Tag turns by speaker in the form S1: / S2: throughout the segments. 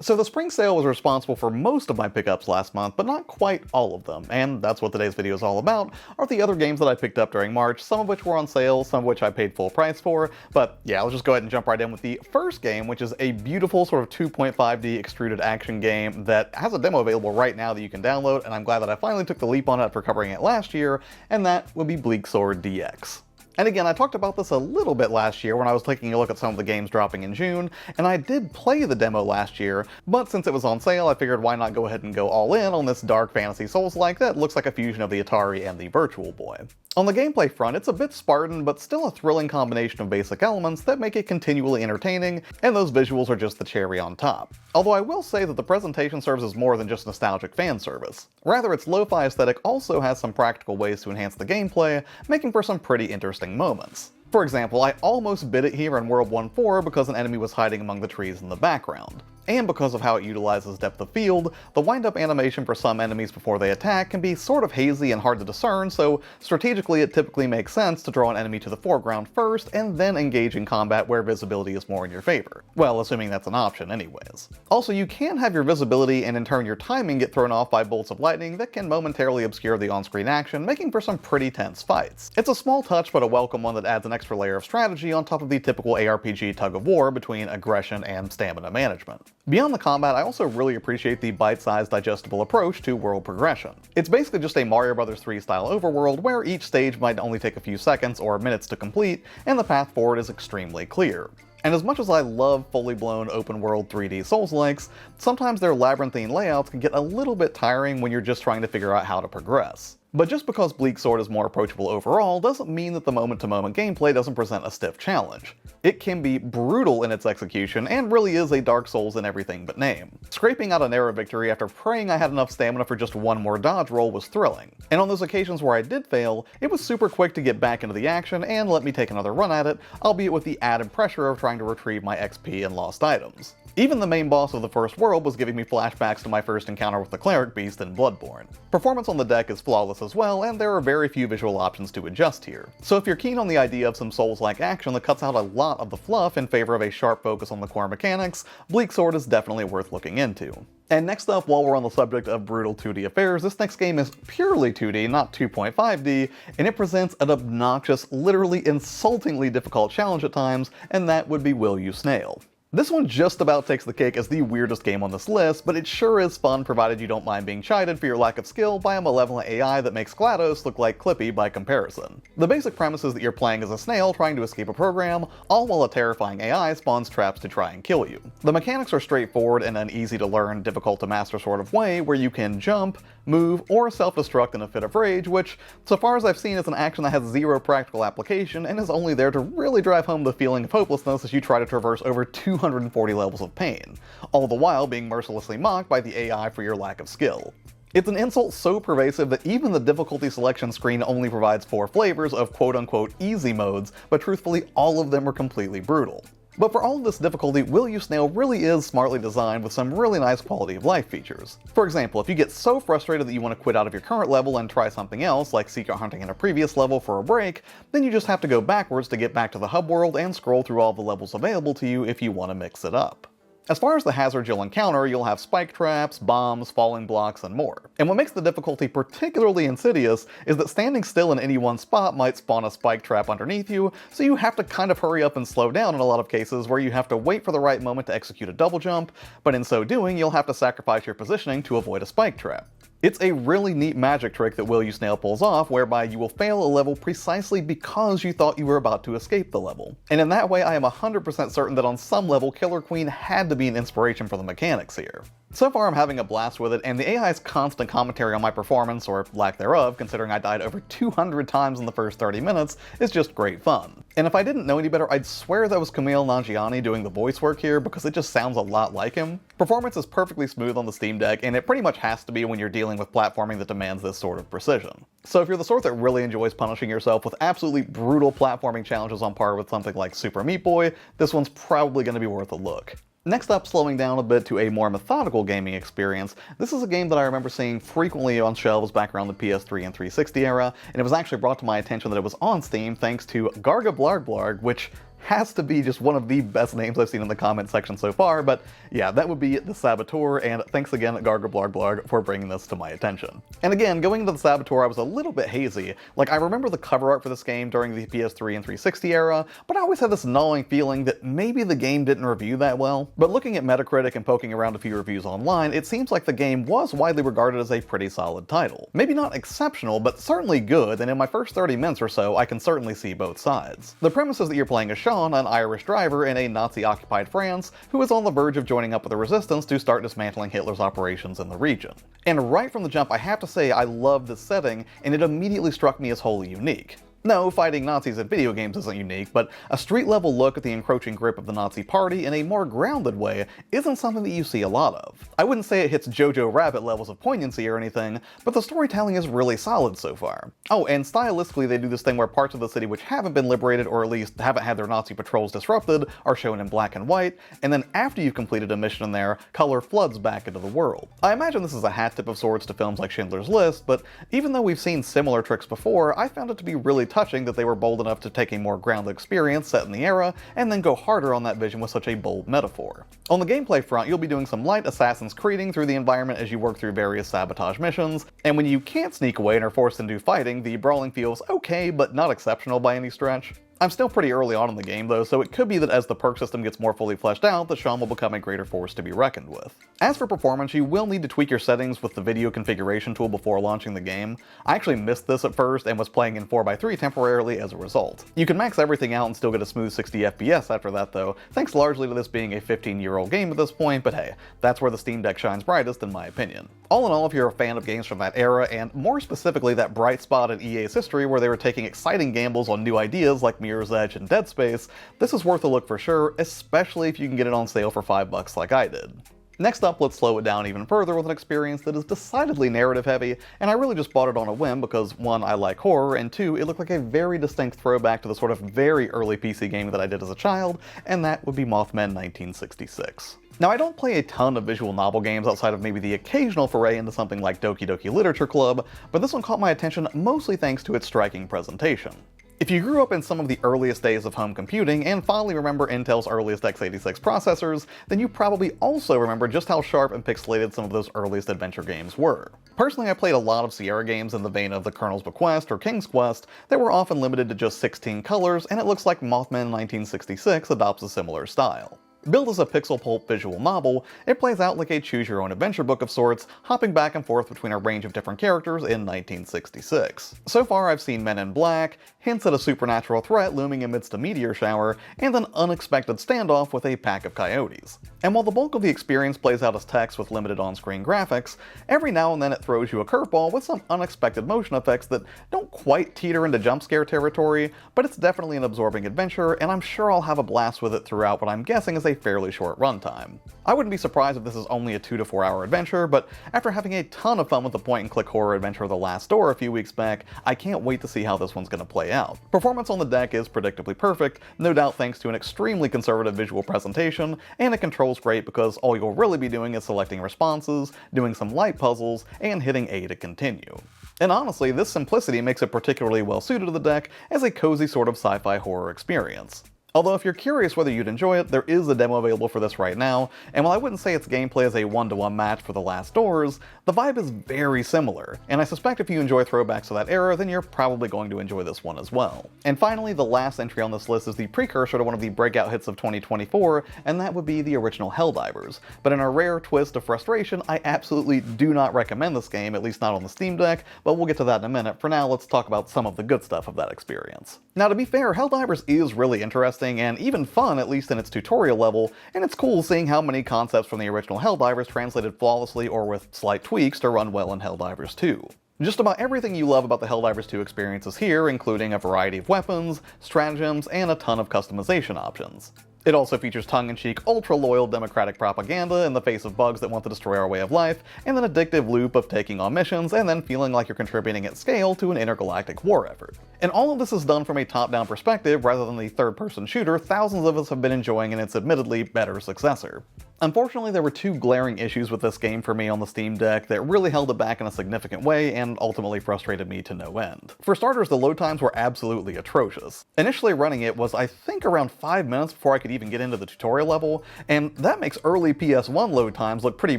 S1: So the spring sale was responsible for most of my pickups last month, but not quite all of them, and that's what today's video is all about, are the other games that I picked up during March, some of which were on sale, some of which I paid full price for, but yeah, let's just go ahead and jump right in with the first game, which is a beautiful sort of 2.5D extruded action game that has a demo available right now that you can download, and I'm glad that I finally took the leap on it after covering it last year, and that would be Bleak DX. And again, I talked about this a little bit last year when I was taking a look at some of the games dropping in June, and I did play the demo last year, but since it was on sale, I figured why not go ahead and go all in on this dark fantasy Souls-like that looks like a fusion of the Atari and the Virtual Boy. On the gameplay front, it's a bit Spartan, but still a thrilling combination of basic elements that make it continually entertaining, and those visuals are just the cherry on top. Although I will say that the presentation serves as more than just nostalgic fan service. Rather, its lo-fi aesthetic also has some practical ways to enhance the gameplay, making for some pretty interesting moments. For example, I almost bit it here in World 1-4 because an enemy was hiding among the trees in the background. And because of how it utilizes depth of field, the wind-up animation for some enemies before they attack can be sort of hazy and hard to discern, so strategically it typically makes sense to draw an enemy to the foreground first and then engage in combat where visibility is more in your favor. Well, assuming that's an option anyways. Also, you can have your visibility and in turn your timing get thrown off by bolts of lightning that can momentarily obscure the on-screen action, making for some pretty tense fights. It's a small touch but a welcome one that adds an extra layer of strategy on top of the typical ARPG tug-of-war between aggression and stamina management. Beyond the combat, I also really appreciate the bite-sized digestible approach to world progression. It's basically just a Mario Bros. 3 style overworld where each stage might only take a few seconds or minutes to complete, and the path forward is extremely clear. And as much as I love fully blown open world 3D Souls-likes, sometimes their labyrinthine layouts can get a little bit tiring when you're just trying to figure out how to progress. But just because Bleak Sword is more approachable overall doesn't mean that the moment-to-moment gameplay doesn't present a stiff challenge. It can be brutal in its execution and really is a Dark Souls in everything but name. Scraping out a narrow victory after praying I had enough stamina for just one more dodge roll was thrilling, and on those occasions where I did fail, it was super quick to get back into the action and let me take another run at it, albeit with the added pressure of trying to retrieve my XP and lost items. Even the main boss of the first world was giving me flashbacks to my first encounter with the Cleric Beast in Bloodborne. Performance on the deck is flawless as well, and there are very few visual options to adjust here. So if you're keen on the idea of some Souls-like action that cuts out a lot of the fluff in favor of a sharp focus on the core mechanics, Bleak Sword is definitely worth looking into. And next up, while we're on the subject of brutal 2D affairs, this next game is purely 2D, not 2.5D, and it presents an obnoxious, literally insultingly difficult challenge at times, and that would be Will You Snail. This one just about takes the cake as the weirdest game on this list, but it sure is fun provided you don't mind being chided for your lack of skill by a malevolent AI that makes GLaDOS look like Clippy by comparison. The basic premise is that you're playing as a snail trying to escape a program, all while a terrifying AI spawns traps to try and kill you. The mechanics are straightforward in an easy to learn, difficult to master sort of way where you can jump, move, or self-destruct in a fit of rage, which, so far as I've seen, is an action that has zero practical application and is only there to really drive home the feeling of hopelessness as you try to traverse over 240 levels of pain, all the while being mercilessly mocked by the AI for your lack of skill. It's an insult so pervasive that even the difficulty selection screen only provides 4 flavors of quote-unquote easy modes, but truthfully all of them are completely brutal. But for all of this difficulty, Will You Snail really is smartly designed with some really nice quality of life features. For example, if you get so frustrated that you want to quit out of your current level and try something else, like secret hunting in a previous level for a break, then you just have to go backwards to get back to the hub world and scroll through all the levels available to you if you want to mix it up. As far as the hazards you'll encounter, you'll have spike traps, bombs, falling blocks, and more. And what makes the difficulty particularly insidious is that standing still in any one spot might spawn a spike trap underneath you, so you have to kind of hurry up and slow down in a lot of cases where you have to wait for the right moment to execute a double jump, but in so doing you'll have to sacrifice your positioning to avoid a spike trap. It's a really neat magic trick that Will You Snail pulls off, whereby you will fail a level precisely because you thought you were about to escape the level. And in that way, I am 100% certain that on some level, Killer Queen had to be an inspiration for the mechanics here. So far I'm having a blast with it, and the AI's constant commentary on my performance, or lack thereof, considering I died over 200 times in the first 30 minutes, is just great fun. And if I didn't know any better, I'd swear that was Kumail Nanjiani doing the voice work here because it just sounds a lot like him. Performance is perfectly smooth on the Steam Deck, and it pretty much has to be when you're dealing with platforming that demands this sort of precision. So if you're the sort that really enjoys punishing yourself with absolutely brutal platforming challenges on par with something like Super Meat Boy, this one's probably going to be worth a look. Next up, slowing down a bit to a more methodical gaming experience, this is a game that I remember seeing frequently on shelves back around the PS3 and 360 era, and it was actually brought to my attention that it was on Steam thanks to Garga Blarg Blarg, which has to be just one of the best names I've seen in the comment section so far, but yeah, that would be the Saboteur, and thanks again Gargablargblog for bringing this to my attention. And again, going into the Saboteur, I was a little bit hazy. Like, I remember the cover art for this game during the PS3 and 360 era, but I always had this gnawing feeling that maybe the game didn't review that well. But looking at Metacritic and poking around a few reviews online, it seems like the game was widely regarded as a pretty solid title. Maybe not exceptional, but certainly good, and in my first 30 minutes or so, I can certainly see both sides. The premise is that you're playing as Sean, an Irish driver in a Nazi-occupied France, who is on the verge of joining up with the resistance to start dismantling Hitler's operations in the region. And right from the jump, I have to say I love this setting, and it immediately struck me as wholly unique. No, fighting Nazis in video games isn't unique, but a street-level look at the encroaching grip of the Nazi party in a more grounded way isn't something that you see a lot of. I wouldn't say it hits Jojo Rabbit levels of poignancy or anything, but the storytelling is really solid so far. Oh, and stylistically they do this thing where parts of the city which haven't been liberated, or at least haven't had their Nazi patrols disrupted, are shown in black and white, and then after you've completed a mission in there, color floods back into the world. I imagine this is a hat tip of sorts to films like Schindler's List, but even though we've seen similar tricks before, I found it to be really touching that they were bold enough to take a more grounded experience set in the era and then go harder on that vision with such a bold metaphor. On the gameplay front, you'll be doing some light Assassin's Creeding through the environment as you work through various sabotage missions, and when you can't sneak away and are forced into fighting, the brawling feels okay but not exceptional by any stretch. I'm still pretty early on in the game though, so it could be that as the perk system gets more fully fleshed out, that Sean will become a greater force to be reckoned with. As for performance, you will need to tweak your settings with the video configuration tool before launching the game. I actually missed this at first and was playing in 4x3 temporarily as a result. You can max everything out and still get a smooth 60 FPS after that though, thanks largely to this being a 15-year-old game at this point, but hey, that's where the Steam Deck shines brightest in my opinion. All in all, if you're a fan of games from that era, and more specifically that bright spot in EA's history where they were taking exciting gambles on new ideas like Mirror's Edge and Dead Space, this is worth a look for sure, especially if you can get it on sale for $5 like I did. Next up, let's slow it down even further with an experience that is decidedly narrative heavy, and I really just bought it on a whim because 1, I like horror, and 2, it looked like a very distinct throwback to the sort of very early PC game that I did as a child, and that would be Mothman 1966. Now, I don't play a ton of visual novel games outside of maybe the occasional foray into something like Doki Doki Literature Club, but this one caught my attention mostly thanks to its striking presentation. If you grew up in some of the earliest days of home computing and fondly remember Intel's earliest x86 processors, then you probably also remember just how sharp and pixelated some of those earliest adventure games were. Personally, I played a lot of Sierra games in the vein of The Colonel's Bequest or King's Quest that were often limited to just 16 colors, and it looks like Mothman 1966 adopts a similar style. Billed as a pixel pulp visual novel, it plays out like a choose-your-own-adventure book of sorts, hopping back and forth between a range of different characters in 1966. So far, I've seen men in black, hints at a supernatural threat looming amidst a meteor shower, and an unexpected standoff with a pack of coyotes. And while the bulk of the experience plays out as text with limited on-screen graphics, every now and then it throws you a curveball with some unexpected motion effects that don't quite teeter into jump scare territory, but it's definitely an absorbing adventure, and I'm sure I'll have a blast with it throughout what I'm guessing is a fairly short runtime. I wouldn't be surprised if this is only a 2 to 4 hour adventure, but after having a ton of fun with the point-and-click horror adventure The Last Door a few weeks back, I can't wait to see how this one's going to play out. Performance on the deck is predictably perfect, no doubt thanks to an extremely conservative visual presentation, and it controls great because all you'll really be doing is selecting responses, doing some light puzzles, and hitting A to continue. And honestly, this simplicity makes it particularly well suited to the deck as a cozy sort of sci-fi horror experience. Although if you're curious whether you'd enjoy it, there is a demo available for this right now, and while I wouldn't say its gameplay is a 1-to-1 match for The Last Doors, the vibe is very similar, and I suspect if you enjoy throwbacks to that era, then you're probably going to enjoy this one as well. And finally, the last entry on this list is the precursor to one of the breakout hits of 2024, and that would be the original Helldivers. But in a rare twist of frustration, I absolutely do not recommend this game, at least not on the Steam Deck, but we'll get to that in a minute. For now, let's talk about some of the good stuff of that experience. Now, to be fair, Helldivers is really interesting and even fun, at least in its tutorial level, and it's cool seeing how many concepts from the original Helldivers translated flawlessly or with slight tweaks to run well in Helldivers 2. Just about everything you love about the Helldivers 2 experience is here, including a variety of weapons, stratagems, and a ton of customization options. It also features tongue-in-cheek, ultra-loyal democratic propaganda in the face of bugs that want to destroy our way of life, and an addictive loop of taking on missions and then feeling like you're contributing at scale to an intergalactic war effort. And all of this is done from a top-down perspective rather than the third-person shooter thousands of us have been enjoying in its admittedly better successor. Unfortunately, there were two glaring issues with this game for me on the Steam Deck that really held it back in a significant way and ultimately frustrated me to no end. For starters, the load times were absolutely atrocious. Initially running it was, I think, around 5 minutes before I could even get into the tutorial level, and that makes early PS1 load times look pretty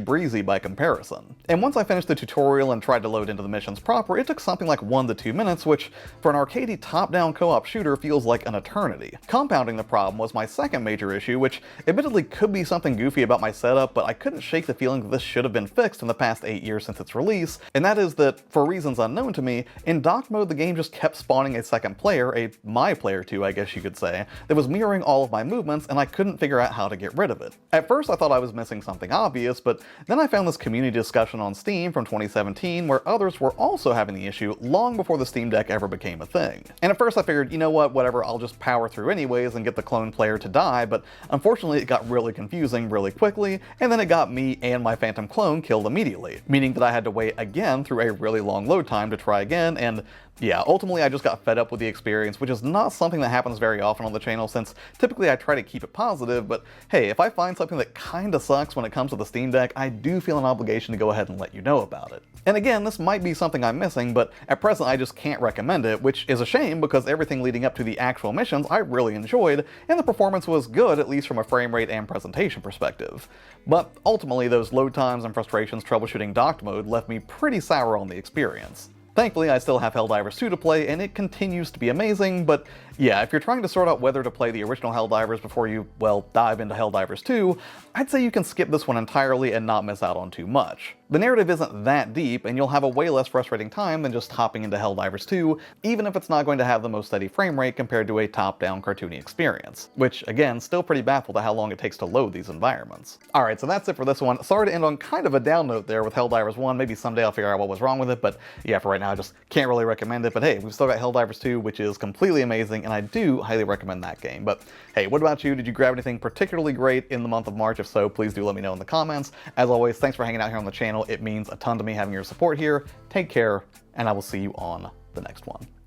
S1: breezy by comparison. And once I finished the tutorial and tried to load into the missions proper, it took something like 1 to 2 minutes, which for an arcadey top-down co-op shooter feels like an eternity. Compounding the problem was my second major issue, which admittedly could be something goofy about my setup, but I couldn't shake the feeling that this should have been fixed in the past 8 years since its release, and that is that, for reasons unknown to me, in docked mode the game just kept spawning a second player, my player 2 I guess you could say, that was mirroring all of my movements, and I couldn't figure out how to get rid of it. At first I thought I was missing something obvious, but then I found this community discussion on Steam from 2017 where others were also having the issue long before the Steam Deck ever became a thing. And at first I figured, you know what, whatever, I'll just power through anyways and get the clone player to die, but unfortunately it got really confusing really quickly, and then it got me and my phantom clone killed immediately, meaning that I had to wait again through a really long load time to try again, and yeah, ultimately I just got fed up with the experience, which is not something that happens very often on the channel since typically I try to keep it positive, but hey, if I find something that kinda sucks when it comes to the Steam Deck, I do feel an obligation to go ahead and let you know about it. And again, this might be something I'm missing, but at present I just can't recommend it, which is a shame because everything leading up to the actual missions I really enjoyed, and the performance was good, at least from a frame rate and presentation perspective. But ultimately, those load times and frustrations troubleshooting docked mode left me pretty sour on the experience. Thankfully, I still have Helldivers 2 to play, and it continues to be amazing, but yeah, if you're trying to sort out whether to play the original Helldivers before you, well, dive into Helldivers 2, I'd say you can skip this one entirely and not miss out on too much. The narrative isn't that deep, and you'll have a way less frustrating time than just hopping into Helldivers 2, even if it's not going to have the most steady frame rate compared to a top-down cartoony experience. Which, again, still pretty baffled at how long it takes to load these environments. Alright, so that's it for this one. Sorry to end on kind of a down note there with Helldivers 1, maybe someday I'll figure out what was wrong with it, but yeah, for right now I just can't really recommend it. But hey, we've still got Helldivers 2, which is completely amazing, and I do highly recommend that game. But hey, what about you? Did you grab anything particularly great in the month of March? If so, please do let me know in the comments. As always, thanks for hanging out here on the channel. It means a ton to me having your support here. Take care, and I will see you on the next one.